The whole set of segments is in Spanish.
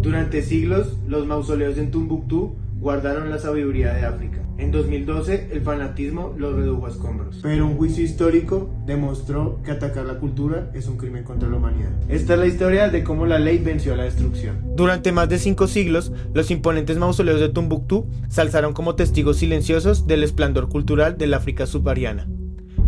Durante siglos, los mausoleos en Tombuctú guardaron la sabiduría de África. En 2012, el fanatismo los redujo a escombros. Pero un juicio histórico demostró que atacar la cultura es un crimen contra la humanidad. Esta es la historia de cómo la ley venció a la destrucción. Durante más de 5 siglos, los imponentes mausoleos de Tombuctú se alzaron como testigos silenciosos del esplendor cultural del África subsahariana.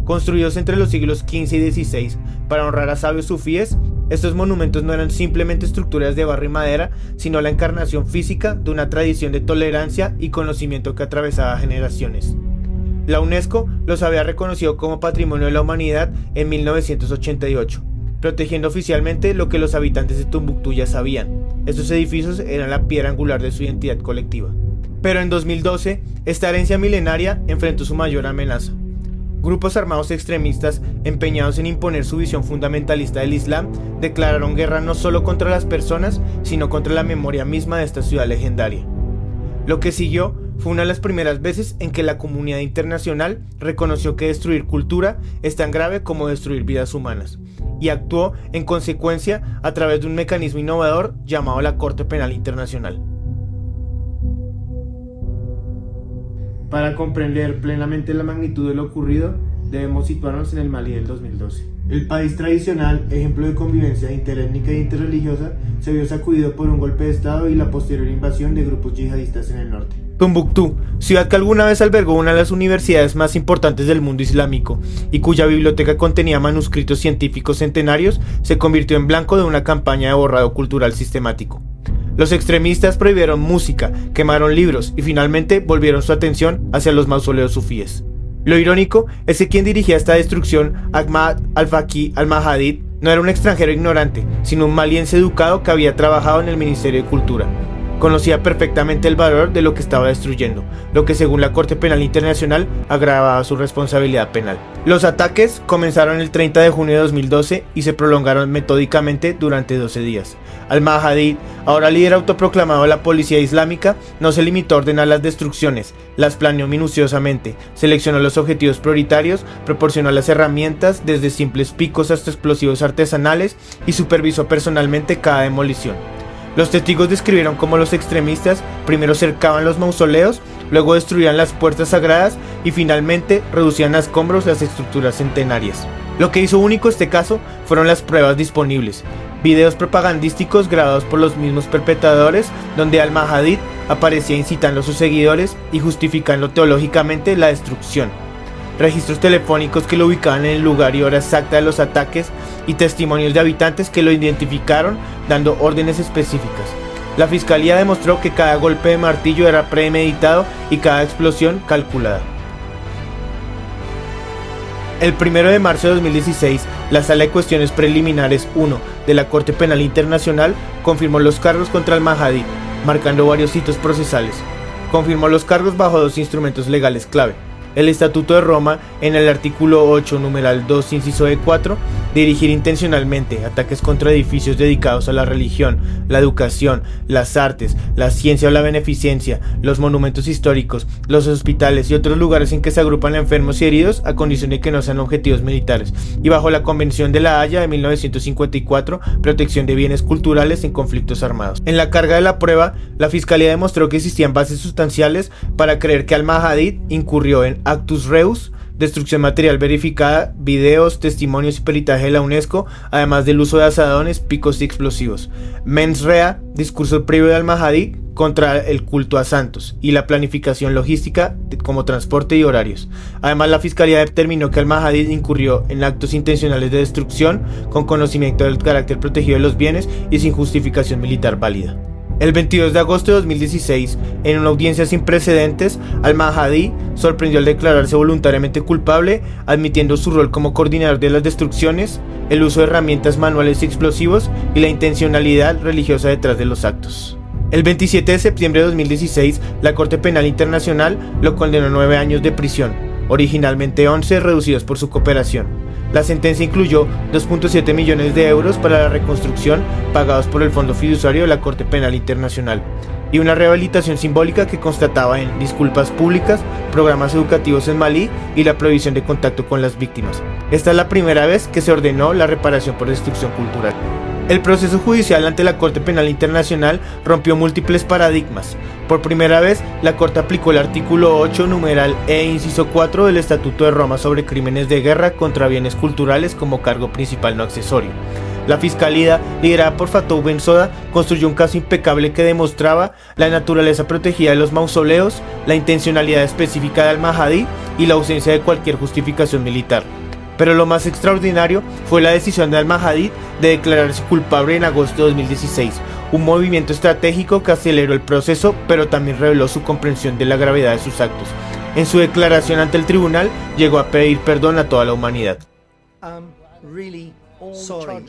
Construidos entre los siglos XV y XVI para honrar a sabios sufíes, estos monumentos no eran simplemente estructuras de barro y madera, sino la encarnación física de una tradición de tolerancia y conocimiento que atravesaba generaciones. La UNESCO los había reconocido como Patrimonio de la Humanidad en 1988, protegiendo oficialmente lo que los habitantes de Tombuctú ya sabían: estos edificios eran la piedra angular de su identidad colectiva. Pero en 2012, esta herencia milenaria enfrentó su mayor amenaza. Grupos armados extremistas, empeñados en imponer su visión fundamentalista del Islam, declararon guerra no solo contra las personas, sino contra la memoria misma de esta ciudad legendaria. Lo que siguió fue una de las primeras veces en que la comunidad internacional reconoció que destruir cultura es tan grave como destruir vidas humanas, y actuó en consecuencia a través de un mecanismo innovador llamado la Corte Penal Internacional. Para comprender plenamente la magnitud de lo ocurrido, debemos situarnos en el Malí del 2012. El país tradicional, ejemplo de convivencia interétnica e interreligiosa, se vio sacudido por un golpe de estado y la posterior invasión de grupos yihadistas en el norte. Tombuctú, ciudad que alguna vez albergó una de las universidades más importantes del mundo islámico y cuya biblioteca contenía manuscritos científicos centenarios, se convirtió en blanco de una campaña de borrado cultural sistemático. Los extremistas prohibieron música, quemaron libros y finalmente volvieron su atención hacia los mausoleos sufíes. Lo irónico es que quien dirigía esta destrucción, Ahmad al-Faqih al-Mahdi, no era un extranjero ignorante, sino un maliense educado que había trabajado en el Ministerio de Cultura. Conocía perfectamente el valor de lo que estaba destruyendo, lo que según la Corte Penal Internacional agravaba su responsabilidad penal. Los ataques comenzaron el 30 de junio de 2012 y se prolongaron metódicamente durante 12 días. Al-Mahdi, ahora líder autoproclamado de la policía islámica, no se limitó a ordenar las destrucciones, las planeó minuciosamente, seleccionó los objetivos prioritarios, proporcionó las herramientas desde simples picos hasta explosivos artesanales y supervisó personalmente cada demolición. Los testigos describieron cómo los extremistas primero cercaban los mausoleos, luego destruían las puertas sagradas y finalmente reducían a escombros las estructuras centenarias. Lo que hizo único este caso fueron las pruebas disponibles: videos propagandísticos grabados por los mismos perpetradores donde al-Mahdi aparecía incitando a sus seguidores y justificando teológicamente la destrucción, registros telefónicos que lo ubicaban en el lugar y hora exacta de los ataques y testimonios de habitantes que lo identificaron dando órdenes específicas. La fiscalía demostró que cada golpe de martillo era premeditado y cada explosión calculada. El 1 de marzo de 2016, la Sala de Cuestiones Preliminares 1 de la Corte Penal Internacional confirmó los cargos contra al-Mahdi, marcando varios hitos procesales. Confirmó los cargos bajo 2 instrumentos legales clave: el Estatuto de Roma, en el artículo 8, numeral 2, inciso E4, dirigir intencionalmente ataques contra edificios dedicados a la religión, la educación, las artes, la ciencia o la beneficencia, los monumentos históricos, los hospitales y otros lugares en que se agrupan enfermos y heridos a condición de que no sean objetivos militares, y bajo la Convención de la Haya de 1954, protección de bienes culturales en conflictos armados. En la carga de la prueba, la Fiscalía demostró que existían bases sustanciales para creer que al-Mahdi incurrió en actus reus, destrucción material verificada, videos, testimonios y peritaje de la UNESCO, además del uso de azadones, picos y explosivos; mens rea, discurso previo de al-Mahdi contra el culto a santos y la planificación logística como transporte y horarios. Además, la Fiscalía determinó que al-Mahdi incurrió en actos intencionales de destrucción con conocimiento del carácter protegido de los bienes y sin justificación militar válida. El 22 de agosto de 2016, en una audiencia sin precedentes, al-Mahdi sorprendió al declararse voluntariamente culpable, admitiendo su rol como coordinador de las destrucciones, el uso de herramientas manuales y explosivos y la intencionalidad religiosa detrás de los actos. El 27 de septiembre de 2016, la Corte Penal Internacional lo condenó a 9 años de prisión, originalmente 11 reducidos por su cooperación. La sentencia incluyó 2.7 millones de euros para la reconstrucción pagados por el Fondo Fiduciario de la Corte Penal Internacional y una rehabilitación simbólica que constataba en disculpas públicas, programas educativos en Malí y la prohibición de contacto con las víctimas. Esta es la primera vez que se ordenó la reparación por destrucción cultural. El proceso judicial ante la Corte Penal Internacional rompió múltiples paradigmas. Por primera vez, la Corte aplicó el artículo 8, numeral E, inciso 4 del Estatuto de Roma sobre crímenes de guerra contra bienes culturales como cargo principal no accesorio. La Fiscalía, liderada por Fatou Bensouda, construyó un caso impecable que demostraba la naturaleza protegida de los mausoleos, la intencionalidad específica de Al-Mahdi y la ausencia de cualquier justificación militar. Pero lo más extraordinario fue la decisión de Al-Mahdi de declararse culpable en agosto de 2016, un movimiento estratégico que aceleró el proceso, pero también reveló su comprensión de la gravedad de sus actos. En su declaración ante el tribunal, llegó a pedir perdón a toda la humanidad. Really sorry.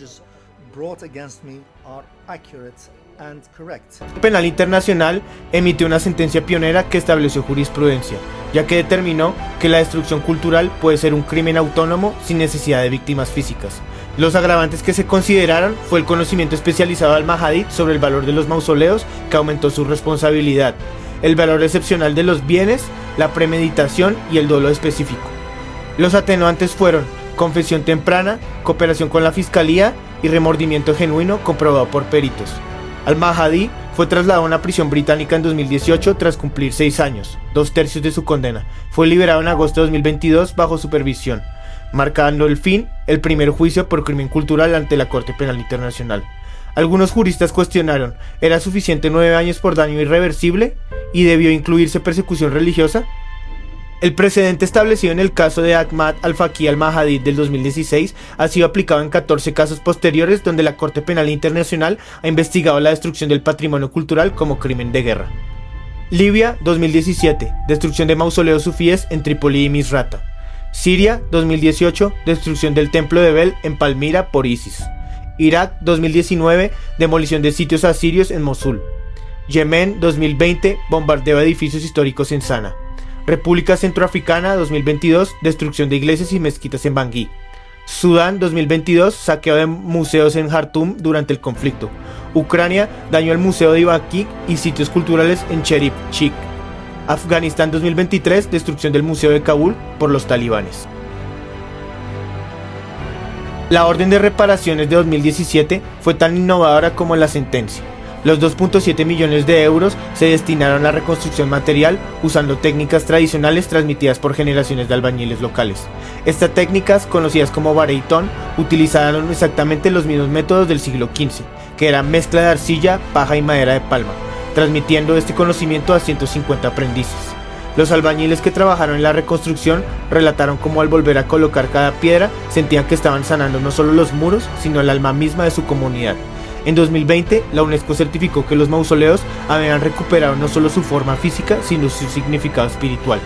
Brought against me are accurate and correct. El Penal Internacional emitió una sentencia pionera que estableció jurisprudencia, ya que determinó que la destrucción cultural puede ser un crimen autónomo sin necesidad de víctimas físicas. Los agravantes que se consideraron fue el conocimiento especializado del Al-Mahdi sobre el valor de los mausoleos, que aumentó su responsabilidad, el valor excepcional de los bienes, la premeditación y el dolo específico. Los atenuantes fueron confesión temprana, cooperación con la Fiscalía y remordimiento genuino comprobado por peritos. Al-Mahdi fue trasladado a una prisión británica en 2018 tras cumplir 6 años, 2/3 de su condena. Fue liberado en agosto de 2022 bajo supervisión, marcando el fin el primer juicio por crimen cultural ante la Corte Penal Internacional. Algunos juristas cuestionaron, ¿era suficiente 9 años por daño irreversible y debió incluirse persecución religiosa? El precedente establecido en el caso de Ahmad al-Faqih al-Mahdi del 2016 ha sido aplicado en 14 casos posteriores donde la Corte Penal Internacional ha investigado la destrucción del patrimonio cultural como crimen de guerra. Libia, 2017, destrucción de mausoleos sufíes en Trípoli y Misrata. Siria, 2018, destrucción del templo de Bel en Palmira por ISIS. Irak, 2019, demolición de sitios asirios en Mosul. Yemen, 2020, bombardeo de edificios históricos en Sana. República Centroafricana, 2022, destrucción de iglesias y mezquitas en Bangui. Sudán, 2022, saqueo de museos en Jartum durante el conflicto. Ucrania, daño al museo de Ibaki y sitios culturales en Cherib-Chik. Afganistán, 2023, destrucción del museo de Kabul por los talibanes. La orden de reparaciones de 2017 fue tan innovadora como la sentencia. Los 2.7 millones de euros se destinaron a la reconstrucción material usando técnicas tradicionales transmitidas por generaciones de albañiles locales. Estas técnicas, conocidas como bareitón, utilizaron exactamente los mismos métodos del siglo XV, que era mezcla de arcilla, paja y madera de palma, transmitiendo este conocimiento a 150 aprendices. Los albañiles que trabajaron en la reconstrucción relataron cómo al volver a colocar cada piedra sentían que estaban sanando no solo los muros, sino el alma misma de su comunidad. En 2020, la UNESCO certificó que los mausoleos habían recuperado no solo su forma física, sino su significado espiritual.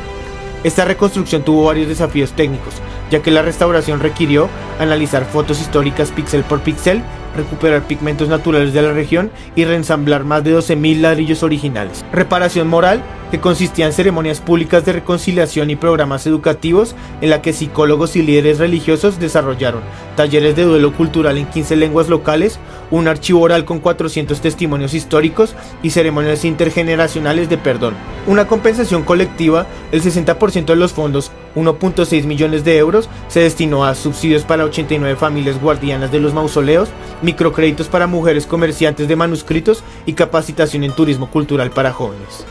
Esta reconstrucción tuvo varios desafíos técnicos, ya que la restauración requirió analizar fotos históricas píxel por píxel, recuperar pigmentos naturales de la región y reensamblar más de 12.000 ladrillos originales. Reparación moral, que consistía en ceremonias públicas de reconciliación y programas educativos en la que psicólogos y líderes religiosos desarrollaron talleres de duelo cultural en 15 lenguas locales, un archivo oral con 400 testimonios históricos y ceremonias intergeneracionales de perdón. Una compensación colectiva, el 60% de los fondos, 1.6 millones de euros, se destinó a subsidios para 89 familias guardianas de los mausoleos, microcréditos para mujeres comerciantes de manuscritos y capacitación en turismo cultural para jóvenes.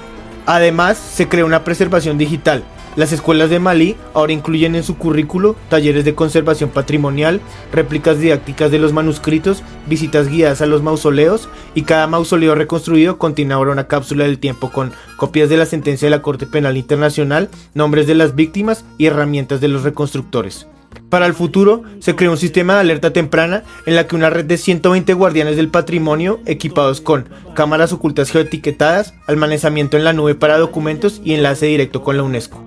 Además, se creó una preservación digital. Las escuelas de Malí ahora incluyen en su currículo talleres de conservación patrimonial, réplicas didácticas de los manuscritos, visitas guiadas a los mausoleos, y cada mausoleo reconstruido contiene ahora una cápsula del tiempo con copias de la sentencia de la Corte Penal Internacional, nombres de las víctimas y herramientas de los reconstructores. Para el futuro, se creó un sistema de alerta temprana en la que una red de 120 guardianes del patrimonio, equipados con cámaras ocultas geoetiquetadas, almacenamiento en la nube para documentos y enlace directo con la UNESCO.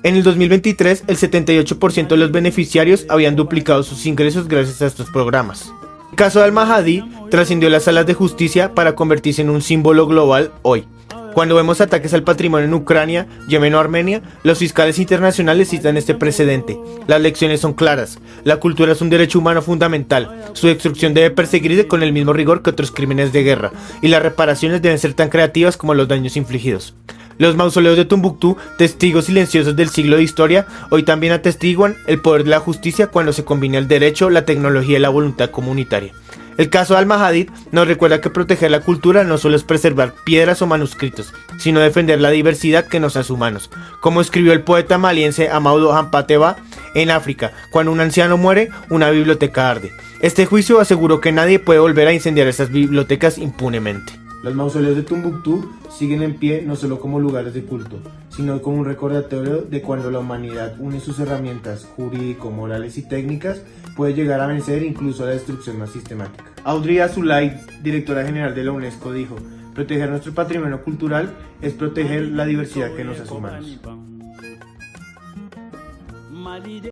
En el 2023, el 78% de los beneficiarios habían duplicado sus ingresos gracias a estos programas. El caso de Al-Mahdi trascendió las salas de justicia para convertirse en un símbolo global hoy. Cuando vemos ataques al patrimonio en Ucrania, Yemen o Armenia, los fiscales internacionales citan este precedente. Las lecciones son claras. La cultura es un derecho humano fundamental. Su destrucción debe perseguirse con el mismo rigor que otros crímenes de guerra, y las reparaciones deben ser tan creativas como los daños infligidos. Los mausoleos de Tombuctú, testigos silenciosos del siglo de historia, hoy también atestiguan el poder de la justicia cuando se combina el derecho, la tecnología y la voluntad comunitaria. El caso de Al-Mahadid nos recuerda que proteger la cultura no solo es preservar piedras o manuscritos, sino defender la diversidad que nos hace humanos. Como escribió el poeta maliense Amadou Hampâté-Bâ, en África, cuando un anciano muere, una biblioteca arde. Este juicio aseguró que nadie puede volver a incendiar esas bibliotecas impunemente. Los mausoleos de Tombuctú siguen en pie no solo como lugares de culto, sino como un recordatorio de cuando la humanidad une sus herramientas jurídico, morales y técnicas, puede llegar a vencer incluso a la destrucción más sistemática. Audrey Azoulay, directora general de la UNESCO, dijo: proteger nuestro patrimonio cultural es proteger la diversidad que nos hace humanos.